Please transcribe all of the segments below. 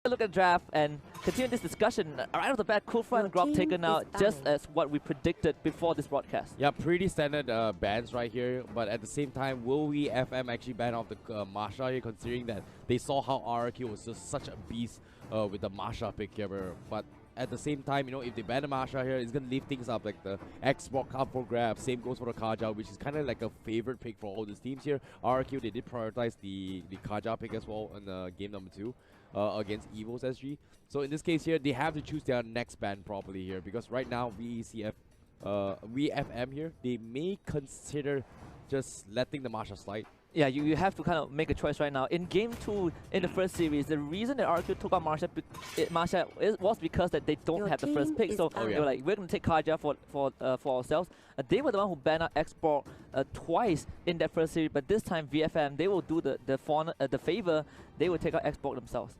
a look at the draft and continue this discussion. Right off the bat, cool front and Grok taken out just as what we predicted before this broadcast. Yeah, pretty standard bans right here, but at the same time, will VFM actually ban off the Masha here, considering that they saw how RRQ was just such a beast with the Masha pick here, but at the same time, you know, if they ban the Masha here, it's going to leave things up, like the Xbox up for grabs. Same goes for the Kaja, which is kind of like a favorite pick for all these teams here. RRQ, they did prioritize the Kaja pick as well in game number 2 against Evo's SG. So in this case here, they have to choose their next ban properly here, because right now, VFM here, they may consider just letting the Masha slide. Yeah, you have to kind of make a choice right now. In game 2, in the first series, the reason that RQ took out Masha was because that they don't have the first pick. So they were like, we're going to take Kaja for ourselves. They were the one who banned out Xbox twice in that first series, but this time VFM, they will do the favor. They will take out Xbox themselves.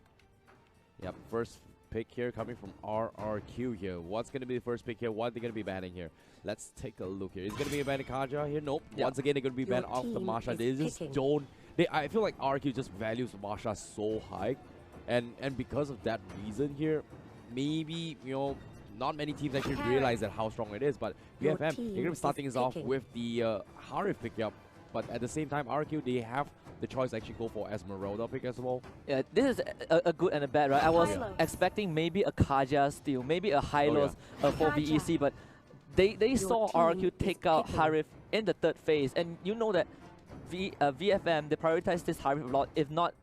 Yep, first pick here coming from RRQ here. What's going to be the first pick here? What are they going to be banning here? Let's take a look here. Is going to be a banning Kaja here? Nope. Yep. Once again, they're going to be banned off the Masha. They just don't... I feel like RRQ just values Masha so high. And because of that reason here, maybe, you know, not many teams actually realize that how strong it is. But VFM, they're going to start things off with the Harif pick up. But at the same time, RRQ, they have the choice to actually go for Esmeralda pick as well. Yeah, this is a good and a bad, right? I was expecting maybe a Kaja steal, maybe a Hylos for VEC, but they saw RQ take out Harif in the third phase, and you know that VFM, they prioritize this Harif a lot. If not,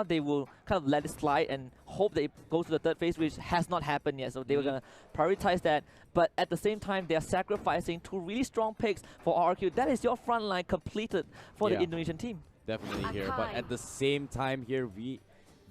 they will kind of let it slide and hope they go to the third phase, which has not happened yet. So they were going to prioritize that. But at the same time, they are sacrificing 2 really strong picks for RQ. That is your front line completed for the Indonesian team. Definitely here. But at the same time here,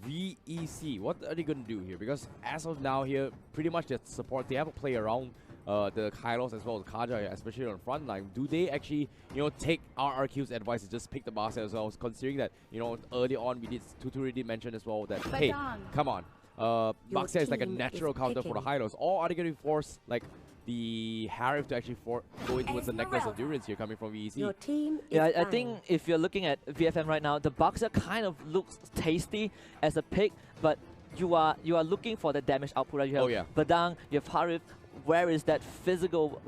VEC, what are they going to do here? Because as of now here, pretty much their support, they have to play around the Kylos as well as Kaja, especially on the front line. Do they actually, you know, take RRQ's advice and just pick the basket as well? Considering that, you know, early on we did, Tutu already mentioned as well that, hey, come on, Baxia is like a natural counter for the Hylos. Or are they going to force like the Harif to actually go in towards the Necklace of Endurance here coming from VEC? Yeah, I think if you're looking at VFM right now, the Baxia kind of looks tasty as a pick, but you are looking for the damage output. Right? You have Badang, you have Harif. Where is that physical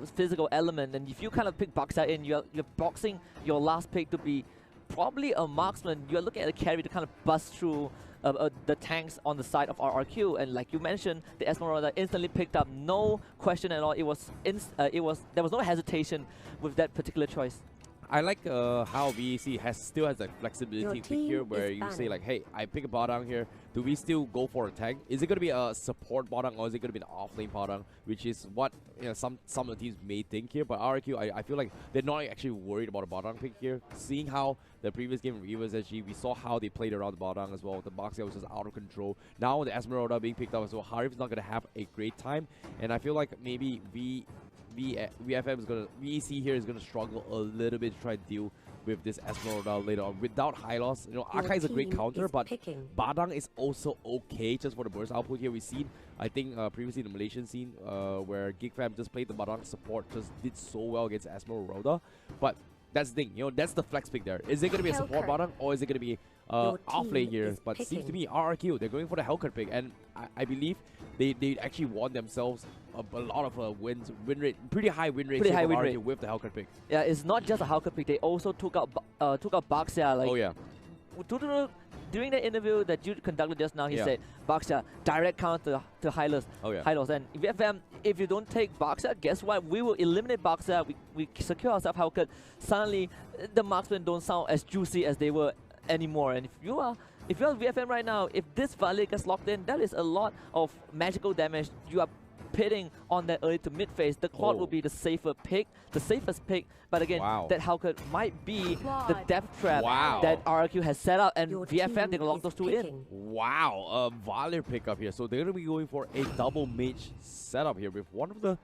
element? And if you kind of pick Baxia in, you're boxing your last pick to be probably a marksman. You're looking at a carry to kind of bust through the tanks on the side of RRQ, and like you mentioned, the Esmeralda instantly picked up, no question at all. There was no hesitation with that particular choice. I like how VEC still has that flexibility pick here, where you say like, hey, I pick a Badang here. Do we still go for a tank? Is it going to be a support Badang, or is it going to be an off-lane Badang? Which is what, you know, some of the teams may think here. But RRQ, I feel like they're not actually worried about a Badang pick here. Seeing how the previous game of Evo's SG, we saw how they played around the Badang as well. The Baxia was just out of control. Now the Esmeralda being picked up as well. Harif is not going to have a great time. And I feel like maybe VFM is gonna, VEC here is gonna struggle a little bit to try to deal with this Esmeralda later on. Without Hylos, you know, Akai is a great counter, but Badang is also okay just for the burst output here. We've seen, I think, previously in the Malaysian scene, where GigFam just played the Badang support, just did so well against Esmeralda. But that's the thing, you know, that's the flex pick there. Is it gonna be a support Badang, or is it gonna be off lane here? But seems to me RRQ, they're going for the Hellcat pick, and I believe they actually won themselves a lot of win rate, pretty high win rate, with the Hellcat pick. Yeah, it's not just a Hellcat pick. They also took out Baxia. Like, during the interview that you conducted just now, he said Baxia direct counter to Hylos. Hylos, and VFM, if you don't take Baxia, guess what? We will eliminate Baxia. We secure ourselves Hellcat. Suddenly, the marksmen don't sound as juicy as they were anymore. And if you're VFM right now, if this Valet gets locked in, that is a lot of magical damage. You are pitting on that early to mid phase. The Claude will be the safer pick, the safest pick. But again, that Hellcat might be the death trap that RRQ has set up, and VFM, they can lock those two in. Wow, Valer pickup here. So they're going to be going for a double mage setup here with one of the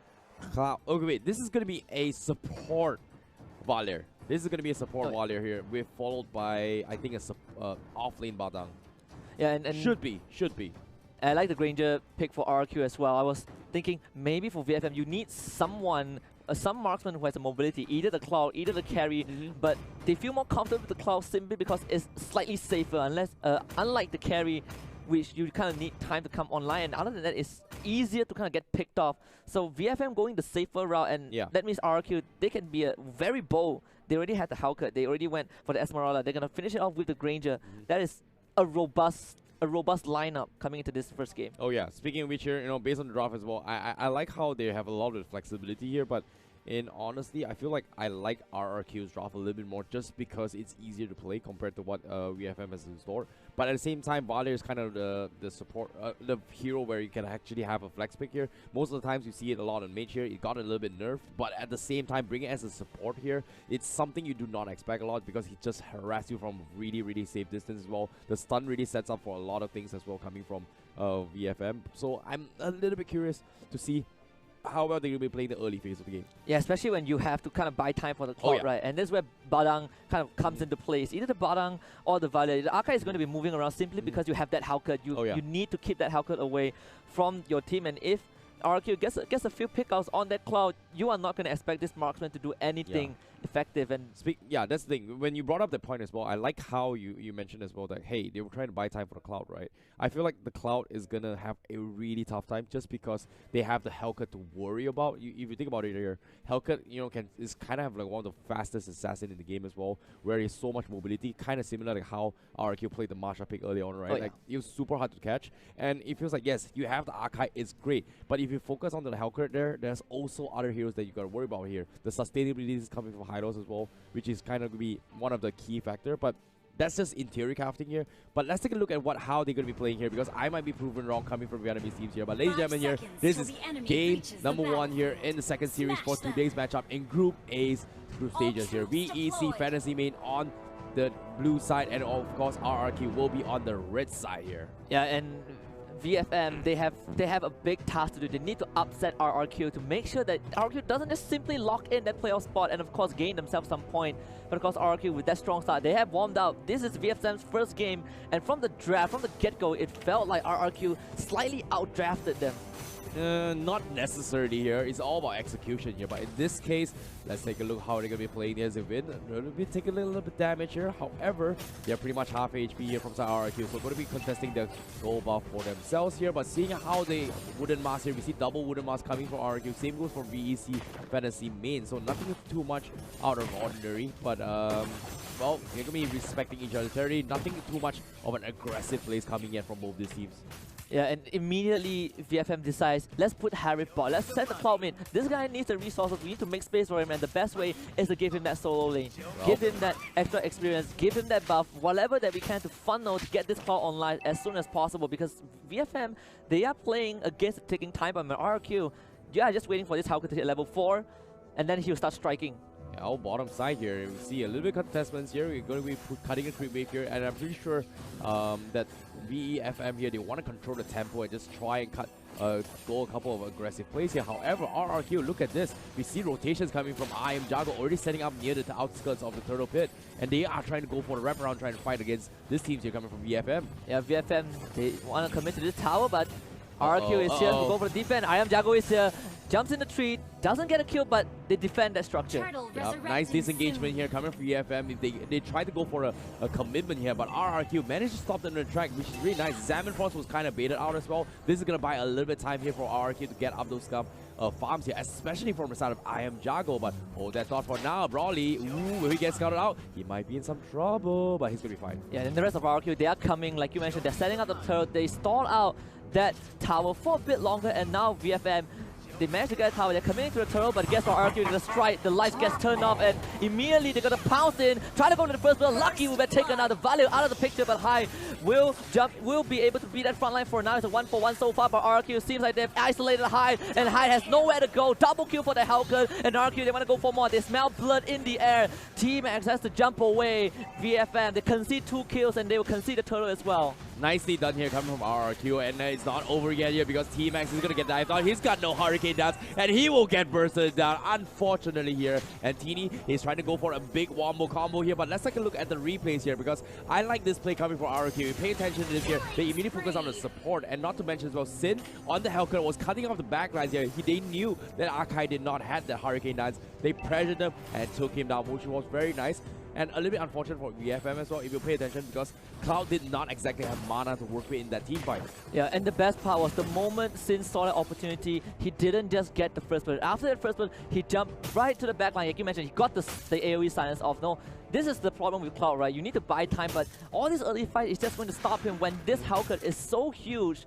Cloud. Okay, wait, this is going to be a support Valer. This is going to be a support Valer here, followed by, I think, a off-lane Badang. Yeah, and should be. I like the Granger pick for RQ as well. I was thinking maybe for VFM, you need someone, some marksman who has a mobility, either the Cloud, either the carry, but they feel more comfortable with the Cloud simply because it's slightly safer, unless, unlike the carry, which you kind of need time to come online. And other than that, it's easier to kind of get picked off. So VFM going the safer route, and that means RRQ, they can be very bold. They already had the Hellcat. They already went for the Esmeralda. They're going to finish it off with the Granger. That is a robust lineup coming into this first game. Oh yeah, speaking of which here, you know, based on the draft as well, I like how they have a lot of flexibility here, but in honesty, I feel like I like RRQ's draft a little bit more just because it's easier to play compared to what VFM has in store. But at the same time, Valer is kind of the support, the hero where you can actually have a flex pick here. Most of the times you see it a lot on mage here. It got a little bit nerfed, but at the same time, bring it as a support here, it's something you do not expect a lot because he just harasses you from really, really safe distance as well. The stun really sets up for a lot of things as well coming from VFM. So I'm a little bit curious to see how well they're going to be playing the early phase of the game. Yeah, especially when you have to kind of buy time for the clock, right? And this is where Badang kind of comes into place. Either the Badang or the Valia. The Arkai is going to be moving around simply because you have that Hellcat. You need to keep that Hellcat away from your team. And if RQ gets a few pickouts on that cloud, you are not going to expect this marksman to do anything effective. And that's the thing. When you brought up that point as well, I like how you mentioned as well that, hey, they were trying to buy time for the cloud, right? I feel like the cloud is going to have a really tough time just because they have the Hellcat to worry about. If you think about it here, Hellcat, you know, is kind of have like one of the fastest assassin in the game as well, where he has so much mobility, kind of similar to how RQ played the Masha pick early on, right? Like, it was super hard to catch. And it feels like, yes, you have the Arkai, it's great. But if you focus on the Hellcat there's also other heroes that you got to worry about here. The sustainability is coming from Hylos as well, which is kind of going to be one of the key factor. But that's just in theory crafting here. But let's take a look at how they're going to be playing here, because I might be proven wrong coming from Vietnamese teams here. But ladies and gentlemen, here, this is game number 1 here in the second series for today's matchup in Group A's group stages here. VEC Fantasy Main on the blue side, and of course RRQ will be on the red side here. Yeah, and VFM, they have a big task to do. They need to upset RRQ to make sure that RRQ doesn't just simply lock in that playoff spot and of course gain themselves some point. But of course RRQ, with that strong start, they have warmed up. This is VFM's first game, and from the draft, from the get-go, it felt like RRQ slightly outdrafted them. Not necessarily here. It's all about execution here. But in this case, let's take a look how they're going to be playing as a win. They're going to be taking a little bit damage here. However, they're pretty much half HP here from RRQ. So going to be contesting the gold buff for themselves here. But seeing how they wooden mask here, we see double wooden mask coming from RRQ. Same goes for VEC Fantasy Main. So nothing too much out of ordinary. But well, they're going to be respecting each other's territory. Nothing too much of an aggressive plays coming in from both these teams. Yeah, and immediately VFM decides, let's put Harry bot, let's set the cloud mid. This guy needs the resources, we need to make space for him, and the best way is to give him that solo lane. Give him that extra experience, give him that buff, whatever that we can to funnel to get this cloud online as soon as possible, because VFM, they are playing against the ticking time bomb. RRQ, just waiting for this Hellcat to hit level 4, and then he'll start striking. Our bottom side here, we see a little bit of contestments here. We're going to be cutting a creep wave here, and I'm pretty sure that VEFM here, they want to control the tempo and just try and go a couple of aggressive plays here. However, RRQ, look at this. We see rotations coming from Jago already setting up near the outskirts of the turtle pit, and they are trying to go for the wraparound, trying to fight against this team here coming from VFM. Yeah, VFM, they want to commit to this tower, but RRQ is here to go for the defense. Jago is here, jumps in the tree, doesn't get a kill, but they defend that structure. Yep, nice disengagement here coming from VFM. They tried to go for a commitment here, but RRQ managed to stop them in the track, which is really nice. Zaman Frost was kind of baited out as well. This is going to buy a little bit of time here for RRQ to get up those farms here, especially from the side of Jago. But hold that thought for now. Brawly, will he get scouted out? He might be in some trouble, but he's going to be fine. Yeah, and the rest of RRQ, they are coming, like you mentioned, they're setting up the turret. They stalled out that tower for a bit longer, and now VFM, they managed to get a tower. They're coming into the turtle, but guess what? RRQ, the strike, the lights gets turned off, and immediately they're gonna pounce in, try to go to the first build. Lucky we were taken out, the value out of the picture, but High will be able to beat that front line for now. It's a 1-for-1 so far, but RRQ seems like they've isolated High, and High has nowhere to go. Double kill for the Hellcat, and RRQ, they want to go for more. They smell blood in the air. Team X has to jump away. VFM, they concede 2 kills, and they will concede the turtle as well. Nicely done here coming from RRQ, and it's not over yet here because T-Max is going to get dived out. He's got no Hurricane Dance, and he will get bursted down, unfortunately here. And Teeny is trying to go for a big wombo combo here, but let's take a look at the replays here because I like this play coming from RRQ. Pay attention to this here. They immediately focus on the support, and not to mention as well, Sin on the Hellcat was cutting off the backlines here. They knew that Akai did not have that Hurricane Dance. They pressured him and took him down, which was very nice. And a little bit unfortunate for VFM as well, if you pay attention, because Cloud did not exactly have mana to work with in that team fight. Yeah, and the best part was the moment Sin saw that opportunity, he didn't just get the first blood. After that first blood, he jumped right to the back line. Like you mentioned, he got the AoE silence off. No, this is the problem with Cloud, right? You need to buy time, but all this early fight is just going to stop him when this Hellcat is so huge.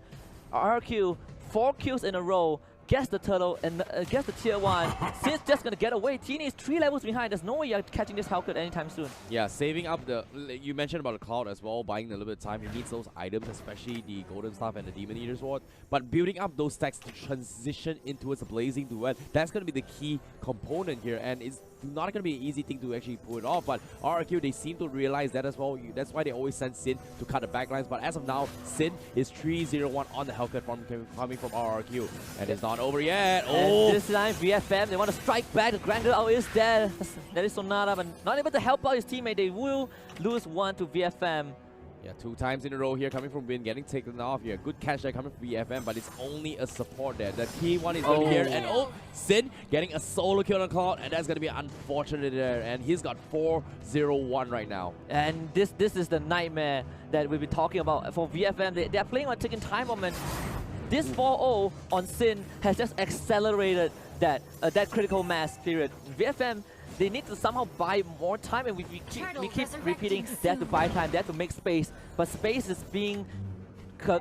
RRQ, 4 kills in a row, gets the turtle and gets the tier 1. Sin's just gonna get away. Teeny is 3 levels behind. There's no way you're catching this Hellcat anytime soon. Yeah, saving up the... You mentioned about the Cloud as well, buying a little bit of time. He needs those items, especially the Golden Staff and the Demon Eater Sword. But building up those stacks to transition into a blazing duet, that's gonna be the key component here. And it's not going to be an easy thing to actually pull it off, but RRQ, they seem to realize that as well. That's why they always send Sin to cut the backlines. But as of now, Sin is 3-0-1 on the Hellcat coming from RRQ. And it's not over yet. Oh! And this time, VFM, they want to strike back. The Granger out is there. That is Sonata, but not able to help out his teammate. They will lose 1 to VFM. Yeah, 2 times in a row here coming from Win, getting taken off here. Good catch there coming from VFM, but it's only a support there. The key one is going here, and Sin getting a solo kill on Cloud, and that's going to be unfortunate there. And he's got 4-0-1 right now. And this is the nightmare that we've been talking about for VFM. They're playing on taking time moment. This 4-0 on Sin has just accelerated that critical mass period. VFM, they need to somehow buy more time, and we keep repeating they have to buy time, they have to make space, but space is being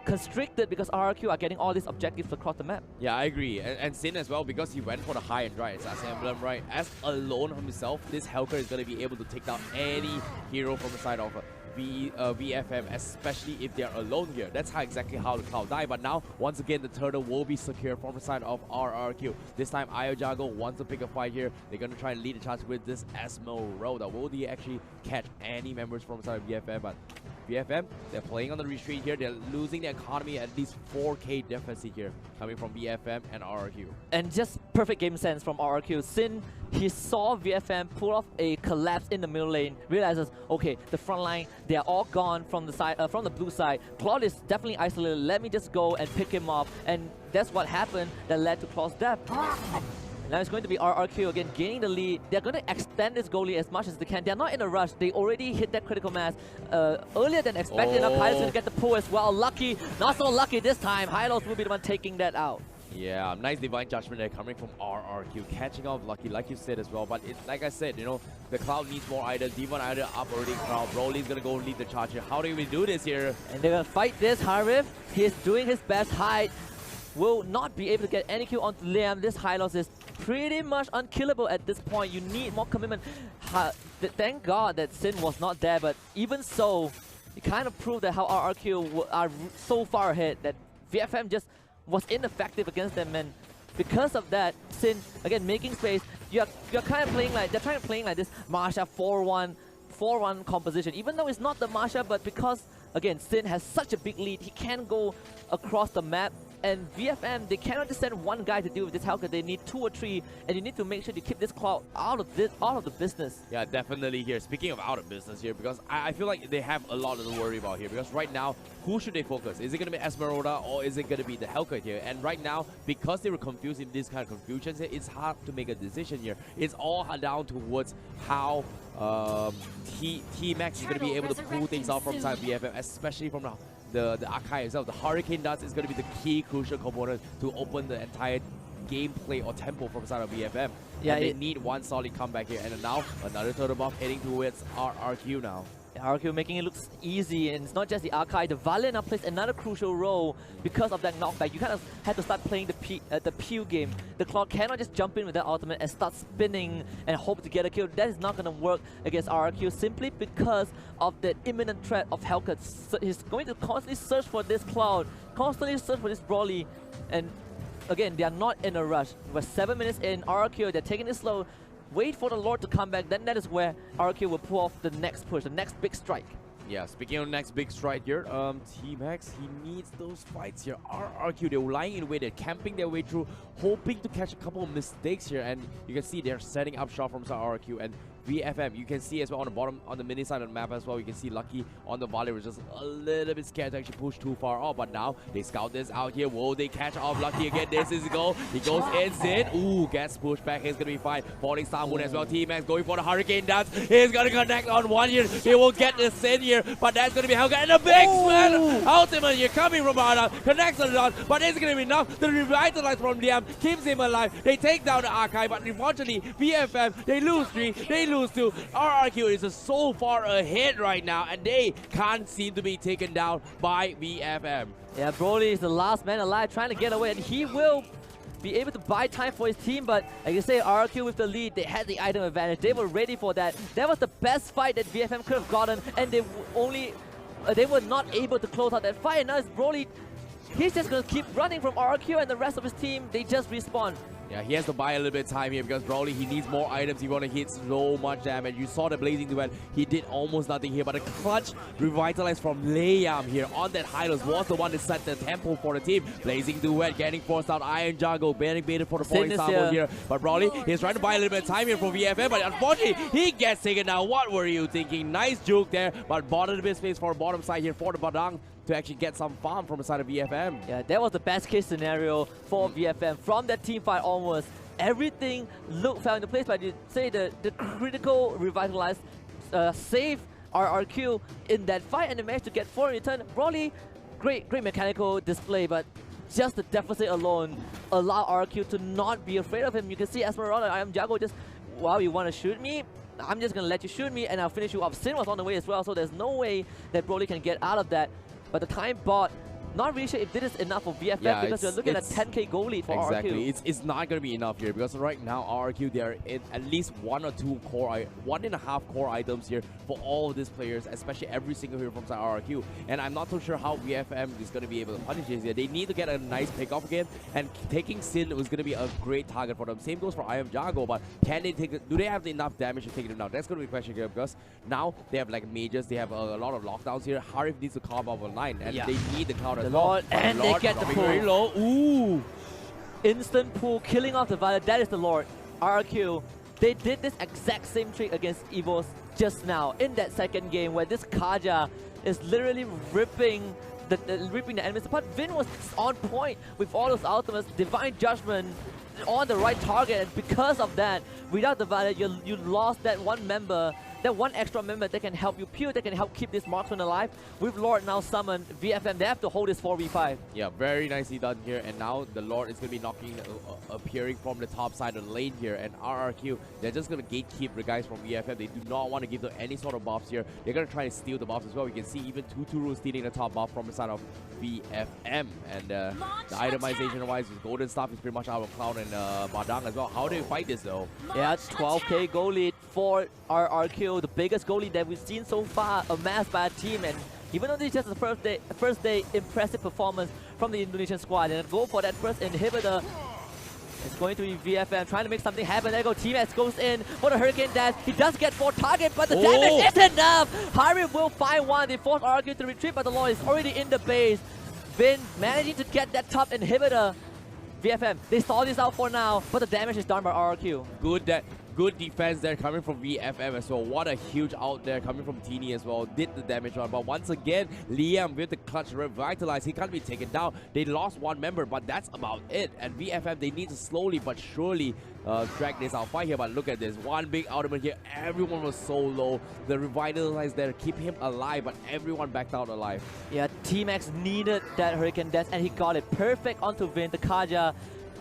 constricted because RRQ are getting all these objectives across the map. Yeah, I agree. And Sin as well, because he went for the high end, right? It's as Emblem, right? As alone himself, this Hellcat is going to be able to take down any hero from the side of VFM, especially if they're alone here. That's exactly how the Cloud die. But now, once again, the turtle will be secure from the side of RRQ. This time, Iojago wants to pick a fight here. They're going to try and lead the charge with this Esmeralda. Will they actually catch any members from the side of VFM? But VFM, they're playing on the retreat here. They're losing the economy at least 4k deficit here, coming from VFM and RRQ. And just perfect game sense from RRQ. Sin, he saw VFM pull off a collapse in the middle lane, realizes, okay, the front line, they're all gone from the side, from the blue side. Cloud is definitely isolated. Let me just go and pick him up. And that's what happened that led to Cloud's death. Now it's going to be RRQ again gaining the lead. They're going to extend this goalie as much as they can. They're not in a rush. They already hit that critical mass earlier than expected. Now Hylos going to get the pull as well. Lucky, not so lucky this time. Hylos will be the one taking that out. Yeah, nice divine judgment there coming from RRQ, catching off Lucky, like you said as well. But like I said, you know, the Cloud needs more items. Demon Idol up already. Cloud, Broly's gonna go lead the charge here. How do we do this here? And they're gonna fight this. Harif, he's doing his best. Hyde will not be able to get any kill onto Liam. This Hylos is pretty much unkillable at this point. You need more commitment. Thank God that Sin was not there, but even so, it kind of proved that how RRQ are so far ahead that VFM just was ineffective against them, and because of that, Sin again making space. You're kind of playing like they're trying to play like this Marsha 4-1 composition, even though it's not the Marsha, but because again Sin has such a big lead, he can go across the map. And VFM, they cannot just send one guy to deal with this Hellcat. They need 2 or 3, and you need to make sure to keep this Cloud out of the business. Yeah, definitely here. Speaking of out of business here, because I feel like they have a lot to worry about here. Because right now, who should they focus? Is it going to be Esmeralda or is it going to be the Hellcat here? And right now, because they were confused in this kind of confusions, it's hard to make a decision here. It's all down towards how T-Max is going to be able to pull things out from side VFM, especially from the Akai itself. The Hurricane Dust is going to be the key crucial component to open the entire gameplay or tempo from the side of VFM. Yeah, and they need one solid comeback here. And now another turtle buff heading towards RRQ now. RRQ making it look easy, and it's not just the Archive. The Valiant now plays another crucial role because of that knockback. You kind of had to start playing the Pew game. The Cloud cannot just jump in with that ultimate and start spinning and hope to get a kill. That is not going to work against RRQ simply because of the imminent threat of Hellcat. So he's going to constantly search for this Cloud, constantly search for this Broly, and again, they are not in a rush. We're 7 minutes in. RRQ, they're taking it slow. Wait for the Lord to come back, then that is where RRQ will pull off the next push, the next big strike. Yeah, speaking of next big strike here, T-Max, he needs those fights here. RRQ, they're lying in wait, they're camping their way through, hoping to catch a couple of mistakes here, and you can see they're setting up shop from RRQ, and VFM, you can see as well on the bottom, on the mini side of the map as well, you can see Lucky on the volley was just a little bit scared to actually push too far off, but now they scout this out here. Will they catch off Lucky again? This is a goal. He goes in, Zin. Ooh, gets pushed back. He's going to be fine. Falling Star Moon as well. T-Max going for the Hurricane dance. He's going to connect on one here. He will get the Sin here, but that's going to be Helga. And a big spin. Ultimate here coming from Arda. Connects on the dot, but it's going to be enough to revitalize from Liam. Keeps him alive. They take down the Archive, but unfortunately, VFM, they lose 3, they lose 2. RRQ is so far ahead right now, and they can't seem to be taken down by VFM. Yeah, Broly is the last man alive trying to get away, and he will be able to buy time for his team, but like you say, RRQ with the lead, they had the item advantage. They were ready for that. That was the best fight that VFM could have gotten, and they were not able to close out that fight, and now it's Broly. He's just going to keep running from RRQ, and the rest of his team, they just respawn. Yeah, he has to buy a little bit of time here because Broly, he needs more items. He want to hit so much damage. You saw the Blazing Duet. He did almost nothing here, but a clutch revitalized from Liam here on that Hylos was the one that set the tempo for the team. Blazing Duet getting forced out. Iron Jungle getting baited for the falling star here. But Broly, he's trying to buy a little bit of time here for VFM, but unfortunately, he gets taken down. What were you thinking? Nice juke there, but bottom of the space for bottom side here for the Badang to actually get some farm from the side of VFM. Yeah, that was the best case scenario for VFM. From that team fight onwards, everything fell into place, but you say the critical revitalized save RRQ in that fight, and they managed to get 4 in return. Broly, great mechanical display, but just the deficit alone allowed RRQ to not be afraid of him. You can see Esmeralda, I am Jago, just, wow, you want to shoot me? I'm just going to let you shoot me, and I'll finish you off. Sin was on the way as well, so there's no way that Broly can get out of that. But the time bought, not really sure if this is enough for VFM, because we're looking at a 10k goal lead for RRQ. It's not going to be enough here because right now RRQ, they are in at least 1 or 2 core, 1.5 core items here for all of these players, especially every single hero from side RRQ. And I'm not too sure how VFM is going to be able to punish this here. They need to get a nice pick off again, and taking Sin was going to be a great target for them. Same goes for I Am Jago, but can they take it? Do they have enough damage to take them down? That's going to be a question here because now they have like mages, they have a lot of lockdowns here. Harif needs to carve up online, and they need the cloud as well. And they get the pull. Very low. Ooh! Instant pull, killing off the Violet. That is the Lord. RRQ, they did this exact same trick against Evos just now in that second game where this Kaja is literally ripping the enemies apart. Vin was on point with all those ultimates, Divine Judgment on the right target, and because of that, without the Violet, you lost that one member. That one extra member that can help you peel, that can help keep this marksman alive. With Lord now summoned, VFM, they have to hold this 4v5. Yeah, very nicely done here. And now the Lord is going to be knocking, appearing from the top side of the lane here. And RRQ, they're just going to gatekeep the guys from VFM. They do not want to give them any sort of buffs here. They're going to try to steal the buffs as well. We can see even Tuturu stealing the top buff from the side of VFM. And the itemization-wise, Golden Staff is pretty much out of Cloud and Badang as well. How do you fight this though? Yeah, 12k goal lead for RRQ. The biggest goalie that we've seen so far amassed by a team, and even though this is just the first day impressive performance from the Indonesian squad, and go for that first inhibitor. It's going to be VFM trying to make something happen. There go T-Max goes in for the Hurricane Dash. He does get 4 targets, but the damage isn't enough. Harry will find one. They force RRQ to retreat, but the Lord is already in the base. Vin managing to get that top inhibitor. VFM, they saw this out for now, but the damage is done by RRQ. Good defense there coming from VFM as well. What a huge out there coming from Teeny as well. Did the damage on, but once again, Liam with the clutch revitalized. He can't be taken down. They lost one member, but that's about it. And VFM, they need to slowly but surely drag this out fight here. But look at this. One big ultimate here. Everyone was so low. The revitalize there keep him alive, but everyone backed out alive. Yeah, T-Max needed that Hurricane Death, and he got it perfect onto Vin, the Kaja.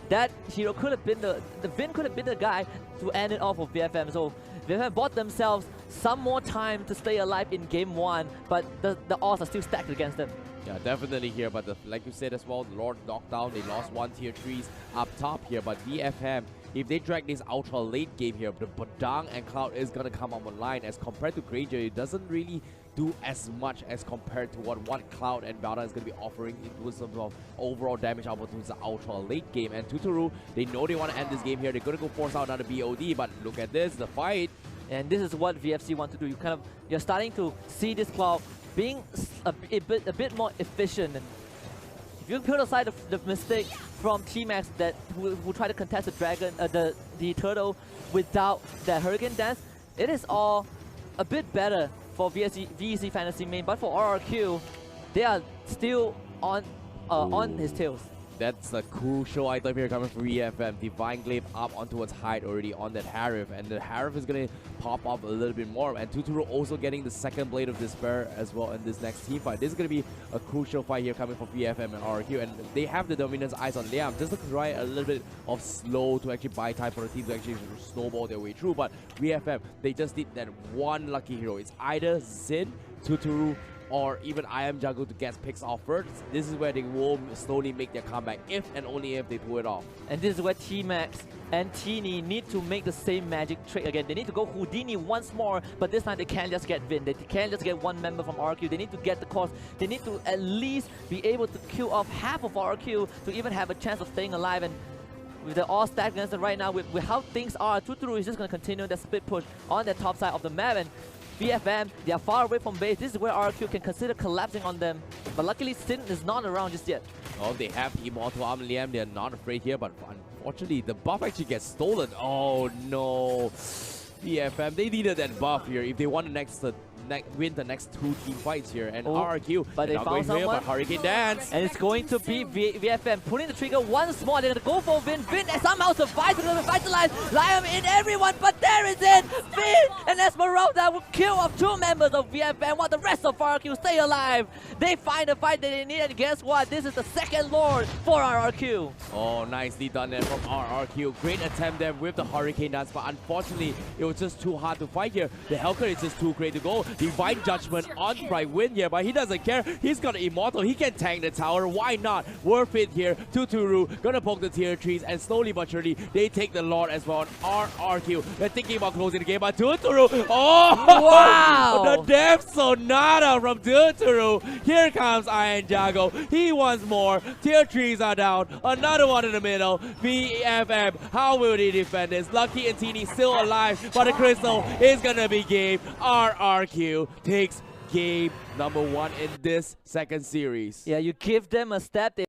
That hero could have been the Vin could have been the guy to end it off of VFM. So VFM bought themselves some more time to stay alive in game 1, but the odds are still stacked against them. Yeah, definitely here, but like you said as well, the Lord knocked down. They lost 1 tier 3s up top here, but VFM, if they drag this ultra late game here, the Badang and Cloud is going to come up online. As compared to Granger, it doesn't really do as much as compared to what Cloud and Valda is going to be offering in terms of overall damage output towards the ultra late game. And Tuturu, they know they want to end this game here. They're going to go force out another BOD, but look at this, the fight. And this is what VFC want to do. You're starting to see this Cloud being a bit more efficient. And if you put aside the mistake from T-Max who try to contest the dragon, the turtle without that Hurricane Dance, it is all a bit better for VEC Fantasy main, but for RRQ, they are still on his tails. That's a crucial item here coming from EFM. Divine Glaive up onto its height already on that Harif, and the Harif is going to pop up a little bit more. And Tuturu also getting the second Blade of Despair as well in this next team fight. This is going to be a crucial fight here coming from VFM and RRQ, and they have the dominance eyes on Liam just to try a little bit of slow to actually buy time for the team to actually snowball their way through. But VFM, they just need that one lucky hero. It's either Xin, Tuturu, or even I Am Jungle to get picks off first. This is where they will slowly make their comeback, if and only if they pull it off. And this is where T-Max and Teeny need to make the same magic trick again. They need to go Houdini once more, but this time they can't just get Vin. They can't just get one member from RQ. They need to get the course. They need to at least be able to kill off half of RQ to even have a chance of staying alive. And with the all stacked against them right now, with how things are, Tuturu is just going to continue the split push on the top side of the map. And VFM, they are far away from base. This is where RQ can consider collapsing on them. But luckily, Sin is not around just yet. Oh, they have Immortal Arm Liam. They're not afraid here, but unfortunately, the buff actually gets stolen. Oh, no. VFM, they needed that buff here if they want the win the next 2 team fights here. And RRQ, but they found someone. But Hurricane Dance. And it's going to be VFM pulling the trigger once more. They're going to go for Vin. Vin somehow survives to revitalize Liam in everyone, but there is it! Vin and Esmeralda will kill off 2 members of VFM while the rest of RRQ stay alive. They find the fight that they need, and guess what? This is the second Lord for RRQ. Oh, nicely done there from RRQ. Great attempt there with the Hurricane Dance, but unfortunately, it was just too hard to fight here. The Hellcat is just too great to go. Divine Judgment on Bright Wind here, but he doesn't care. He's got an Immortal. He can tank the tower. Why not? Worth it here. Tuturu gonna poke the tier 3s, and slowly but surely, they take the Lord as well on RRQ. They're thinking about closing the game, but Tuturu, oh! Wow! The Death Sonata from Tuturu. Here comes Iron Jago. He wants more. Tier 3s are down. Another one in the middle. VFM, how will they defend this? Lucky and Teeny still alive, but the Crystal is gonna be game. RRQ takes game number 1 in this second series. Yeah, you give them a step, they